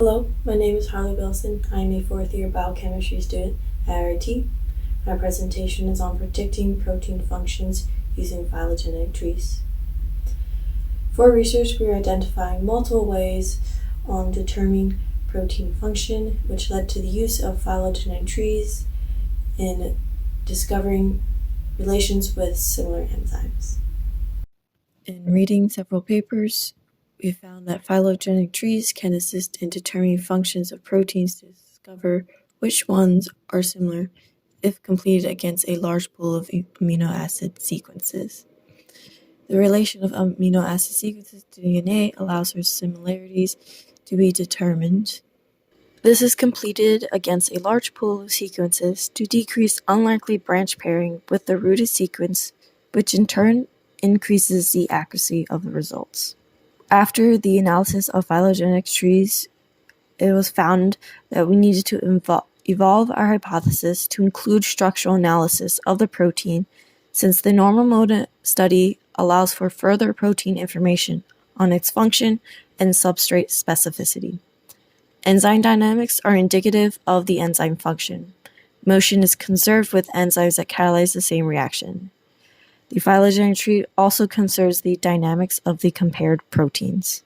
Hello, my name is Harley Wilson. I am a fourth-year biochemistry student at RIT. My presentation is on predicting protein functions using phylogenetic trees. For research, we are identifying multiple ways on determining protein function, which led to the use of phylogenetic trees in discovering relations with similar enzymes. In reading several papers, we found that phylogenetic trees can assist in determining functions of proteins to discover which ones are similar if completed against a large pool of amino acid sequences. The relation of amino acid sequences to DNA allows for similarities to be determined. This is completed against a large pool of sequences to decrease unlikely branch pairing with the rooted sequence, which in turn increases the accuracy of the results. After the analysis of phylogenetic trees, it was found that we needed to evolve our hypothesis to include structural analysis of the protein, since the normal mode study allows for further protein information on its function and substrate specificity. Enzyme dynamics are indicative of the enzyme function. Motion is conserved with enzymes that catalyze the same reaction. The phylogenetic tree also considers the dynamics of the compared proteins.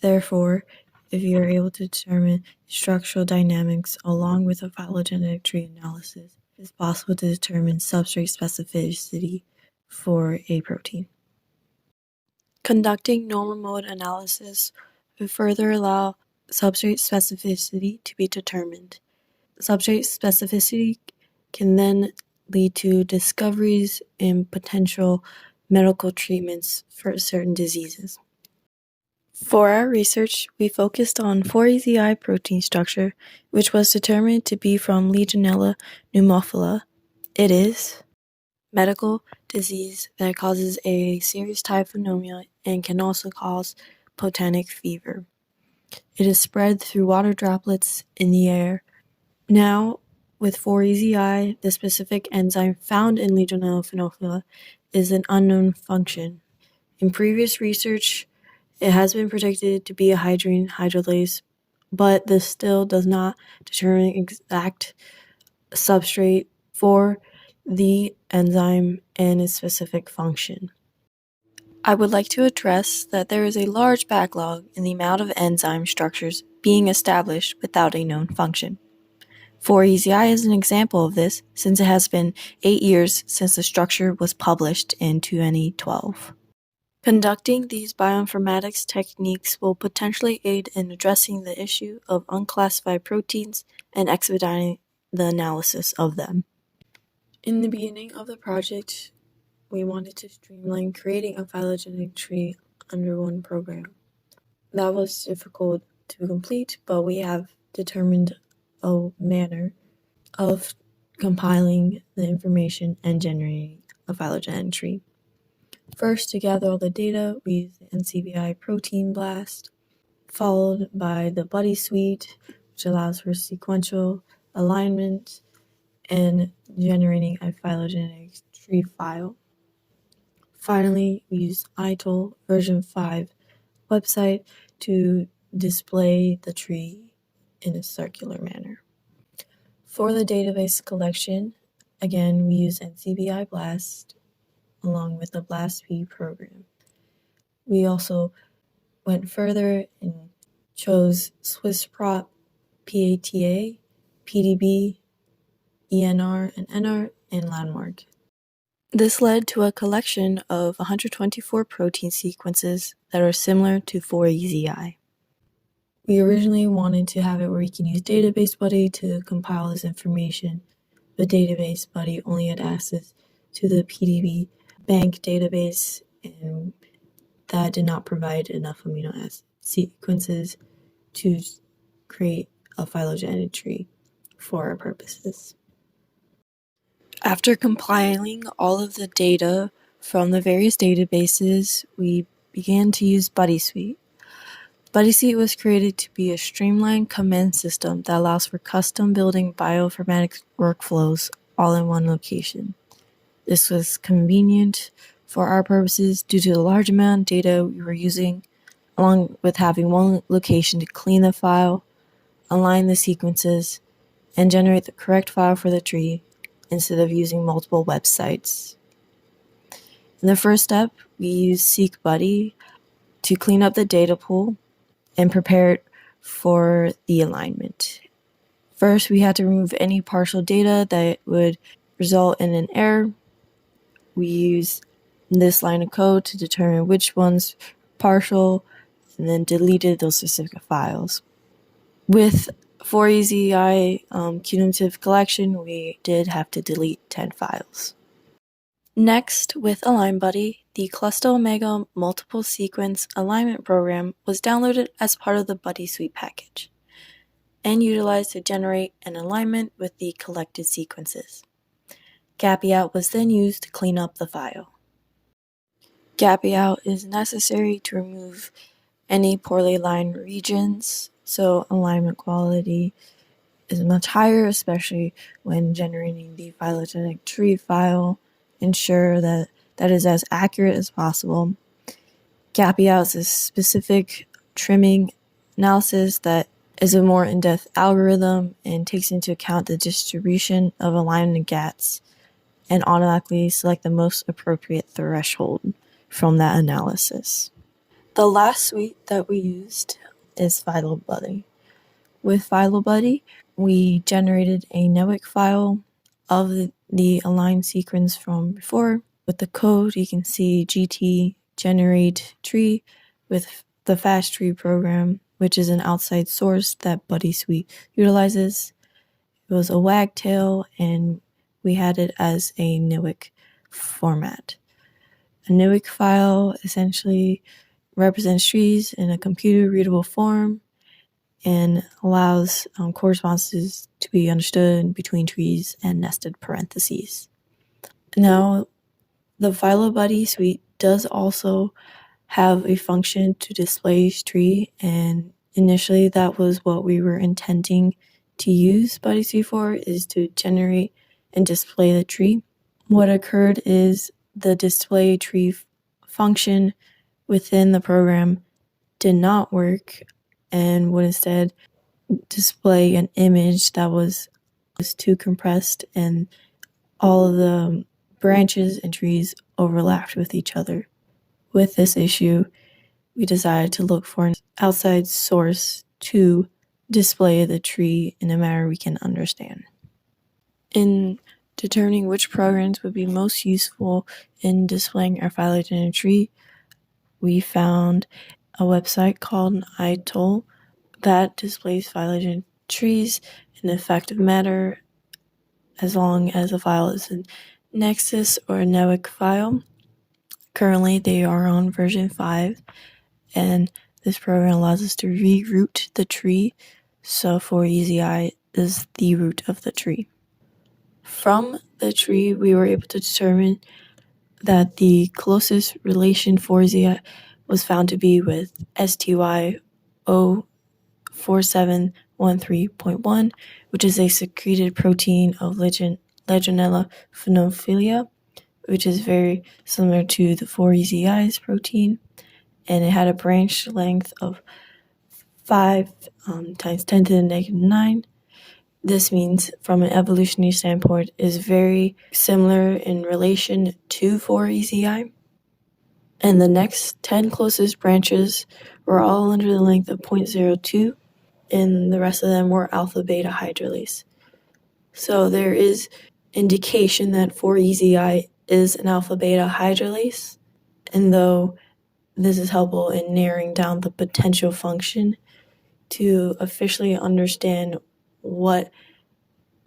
Therefore, if you are able to determine structural dynamics along with a phylogenetic tree analysis, it is possible to determine substrate specificity for a protein. Conducting normal mode analysis would further allow substrate specificity to be determined. Substrate specificity can then lead to discoveries in potential medical treatments for certain diseases. For our research, we focused on 4-EZI protein structure, which was determined to be from Legionella pneumophila. It is medical disease that causes a serious type of pneumonia and can also cause photonic fever. It is spread through water droplets in the air. Now, with 4-EZI, the specific enzyme found in Legionella pneumophila is an unknown function. In previous research, it has been predicted to be a hydrogen hydrolase, but this still does not determine exact substrate for the enzyme and its specific function. I would like to address that there is a large backlog in the amount of enzyme structures being established without a known function. 4-EZI is an example of this, since it has been 8 years since the structure was published in 2012. Conducting these bioinformatics techniques will potentially aid in addressing the issue of unclassified proteins and expediting the analysis of them. In the beginning of the project, we wanted to streamline creating a phylogenetic tree under one program. That was difficult to complete, but we have determined a manner of compiling the information and generating a phylogenetic tree. First, to gather all the data, we use the NCBI protein blast, followed by the BuddySuite, which allows for sequential alignment and generating a phylogenetic tree file. Finally, we use Untitled version 5 website to display the tree in a circular manner. For the database collection, again, we use NCBI Blast along with the BlastP program. We also went further and chose SwissProt, PATA, PDB, ENR, and NR, and Landmark. This led to a collection of 124 protein sequences that are similar to 4-EZI. We originally wanted to have it where we can use Database Buddy to compile this information, but Database Buddy only had access to the PDB bank database, and that did not provide enough amino acid sequences to create a phylogenetic tree for our purposes. After compiling all of the data from the various databases, we began to use BuddySuite. BuddySuite was created to be a streamlined command system that allows for custom building bioinformatics workflows all in one location. This was convenient for our purposes due to the large amount of data we were using, along with having one location to clean the file, align the sequences, and generate the correct file for the tree instead of using multiple websites. In the first step, we use Seek Buddy to clean up the data pool and prepare it for the alignment. First, we had to remove any partial data that would result in an error. We use this line of code to determine which ones partial and then deleted those specific files. With 4EZI cumulative collection, we did have to delete 10 files. Next, with Align Buddy, the Cluster Omega multiple sequence alignment program was downloaded as part of the BuddySuite package and utilized to generate an alignment with the collected sequences. Gappy-out was then used to clean up the file. Gappy-out is necessary to remove any poorly aligned regions, so alignment quality is much higher, especially when generating the phylogenetic tree file. Ensure that that is as accurate as possible. Gappy-out is a specific trimming analysis that is a more in-depth algorithm and takes into account the distribution of alignment gaps and automatically select the most appropriate threshold from that analysis. The last suite that we used is PhyloBuddy. With PhyloBuddy, we generated a NOIC file of the aligned sequence from before. With the code, you can see GT generate tree with the fast tree program, which is an outside source that BuddySuite utilizes. It was a wagtail, and we had it as a NOIC format. A NOIC file essentially represents trees in a computer-readable form and allows correspondences to be understood between trees and nested parentheses. Now, the PhyloBuddy suite does also have a function to display tree, and initially that was what we were intending to use BuddySuite for, is to generate and display the tree. What occurred is the display tree function within the program did not work and would instead display an image that was too compressed and all of the branches and trees overlapped with each other. With this issue, we decided to look for an outside source to display the tree in a manner we can understand. In determining which programs would be most useful in displaying our phylogenetic tree, we found a website called Untitled that displays phylogenetic trees in an effective manner as long as the file is a Nexus or a NOIC file. Currently, they are on version 5, and this program allows us to reroute the tree, so 4EZI is the root of the tree. From the tree, we were able to determine that the closest relation 4EZI was found to be with STY 04713.1, which is a secreted protein of Legionella phenophilia, which is very similar to the 4EZI's protein, and it had a branch length of 5 times 10 to the negative 9. This means, from an evolutionary standpoint, is very similar in relation to 4EZI. And the next 10 closest branches were all under the length of 0.02, and the rest of them were alpha-beta hydrolase. So there is indication that 4EZI is an alpha-beta hydrolase, and though this is helpful in narrowing down the potential function to officially understand what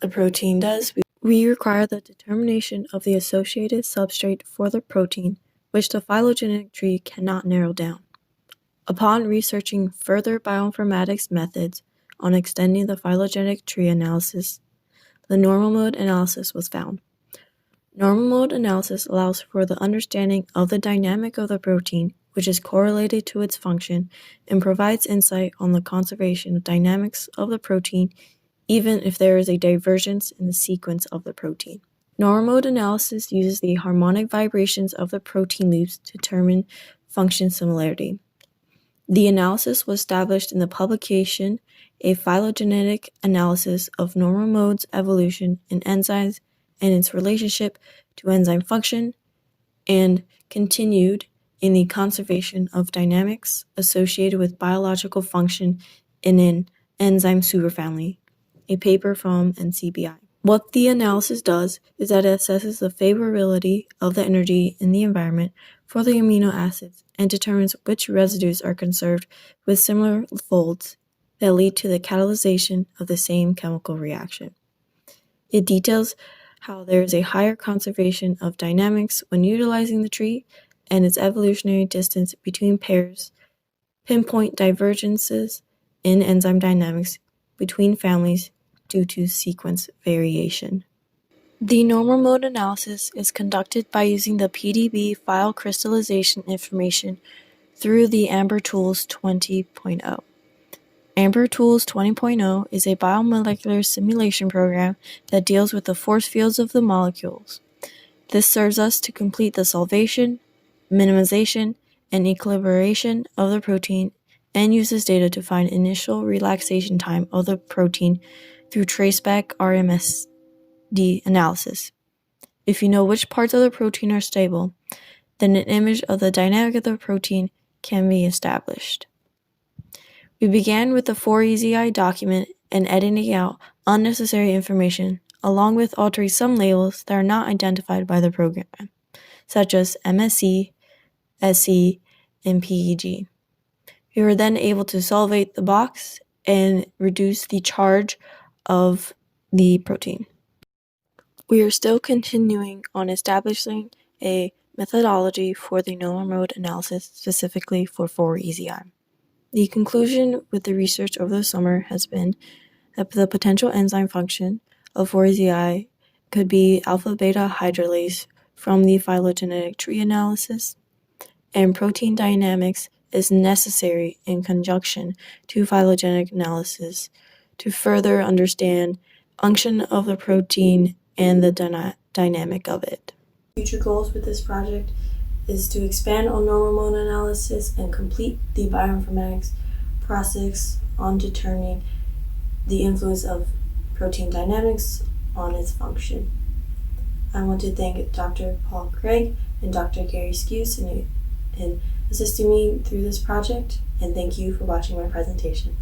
the protein does, we require the determination of the associated substrate for the protein, which the phylogenetic tree cannot narrow down. Upon researching further bioinformatics methods on extending the phylogenetic tree analysis, the normal mode analysis was found. Normal mode analysis allows for the understanding of the dynamic of the protein, which is correlated to its function, and provides insight on the conservation of dynamics of the protein, even if there is a divergence in the sequence of the protein. Normal mode analysis uses the harmonic vibrations of the protein loops to determine function similarity. The analysis was established in the publication A Phylogenetic Analysis of Normal Modes Evolution in Enzymes and its Relationship to Enzyme Function, and continued in the Conservation of Dynamics Associated with Biological Function in an Enzyme Superfamily, a paper from NCBI. What the analysis does is that it assesses the favorability of the energy in the environment for the amino acids and determines which residues are conserved with similar folds that lead to the catalyzation of the same chemical reaction. It details how there is a higher conservation of dynamics when utilizing the tree and its evolutionary distance between pairs, pinpoint divergences in enzyme dynamics between families due to sequence variation. The normal mode analysis is conducted by using the PDB file crystallization information through the Amber Tools 20.0. Amber Tools 20.0 is a biomolecular simulation program that deals with the force fields of the molecules. This serves us to complete the solvation, minimization, and equilibration of the protein and uses data to find initial relaxation time of the protein through traceback RMSD analysis. If you know which parts of the protein are stable, then an image of the dynamic of the protein can be established. We began with the 4EZI document and editing out unnecessary information, along with altering some labels that are not identified by the program, such as MSC, SC, and PEG. We were then able to solvate the box and reduce the charge of the protein. We are still continuing on establishing a methodology for the normal mode analysis specifically for 4EZI. The conclusion with the research over the summer has been that the potential enzyme function of 4EZI could be alpha-beta hydrolase from the phylogenetic tree analysis, and protein dynamics is necessary in conjunction to phylogenetic analysis to further understand function of the protein and the dynamic of it. Future goals with this project is to expand on normal mode analysis and complete the bioinformatics process on determining the influence of protein dynamics on its function. I want to thank Dr. Paul Craig and Dr. Gary Skuse in assisting me through this project, and thank you for watching my presentation.